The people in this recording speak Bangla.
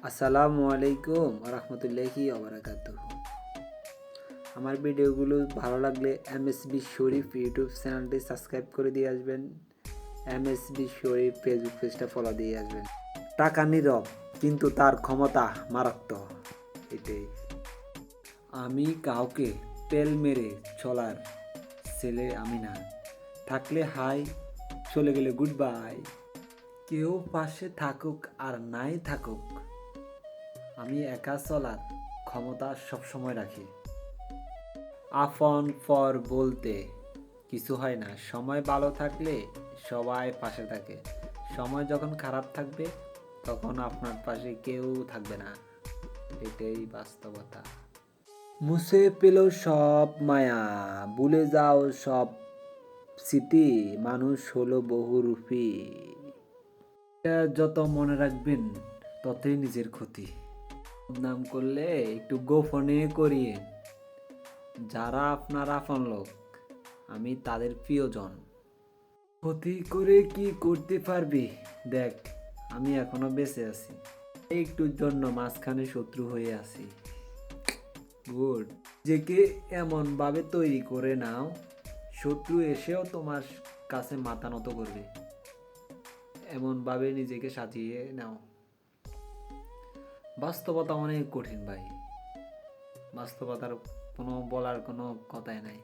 আসসালামু আলাইকুম রহমতুল্লাহি ওবারাকাতুহু। আমার ভিডিওগুলো ভালো লাগলে এমএসবি শরীফ ইউটিউব চ্যানেলটি সাবস্ক্রাইব করে দিয়ে আসবেন। এমএসবি শরীফ ফেসবুক পেজটা ফলো দিয়ে আসবেন। টাকা নীরব কিন্তু তার ক্ষমতা মারাত্মক। এটাই আমি কাউকে তেল মেরে চলার ছেলে আমি না। থাকলে হাই, চলে গেলে গুড বাই। কেউ পাশে থাকুক আর নাই থাকুক, আমি একা চলার ক্ষমতা সবসময় রাখি। আপন পর বলতে কিছু হয় না। সময় ভালো থাকলে সবাই পাশে থাকে, সময় যখন খারাপ থাকবে তখন আপনার পাশে কেউ থাকবে না। এটাই বাস্তবতা। মুছে পেল সব মায়া, ভুলে যাও সব স্মৃতি, মানুষ হলো বহুরূপী। এটা যত মনে রাখবেন ততই নিজের ক্ষতি। বদনাম করলে একটু গোপনে করিয়ে, যারা আপনার আপন লোক আমি তাদের প্রিয়জন। ক্ষতি করে কি করতে পারবি? দেখ, আমি এখনো বেঁচে আছি, একটুর জন্য মাঝখানে শত্রু হয়ে আছি। গুড। নিজেকে এমন ভাবে তৈরি করে নাও, শত্রু এসেও তোমার কাছে মাথা নত করবে। এমন ভাবে নিজেকে সাজিয়ে নাও। বাস্তবতা অনেক কঠিন ভাই, বাস্তবতার কোনো বলার কোনো কথাই নাই।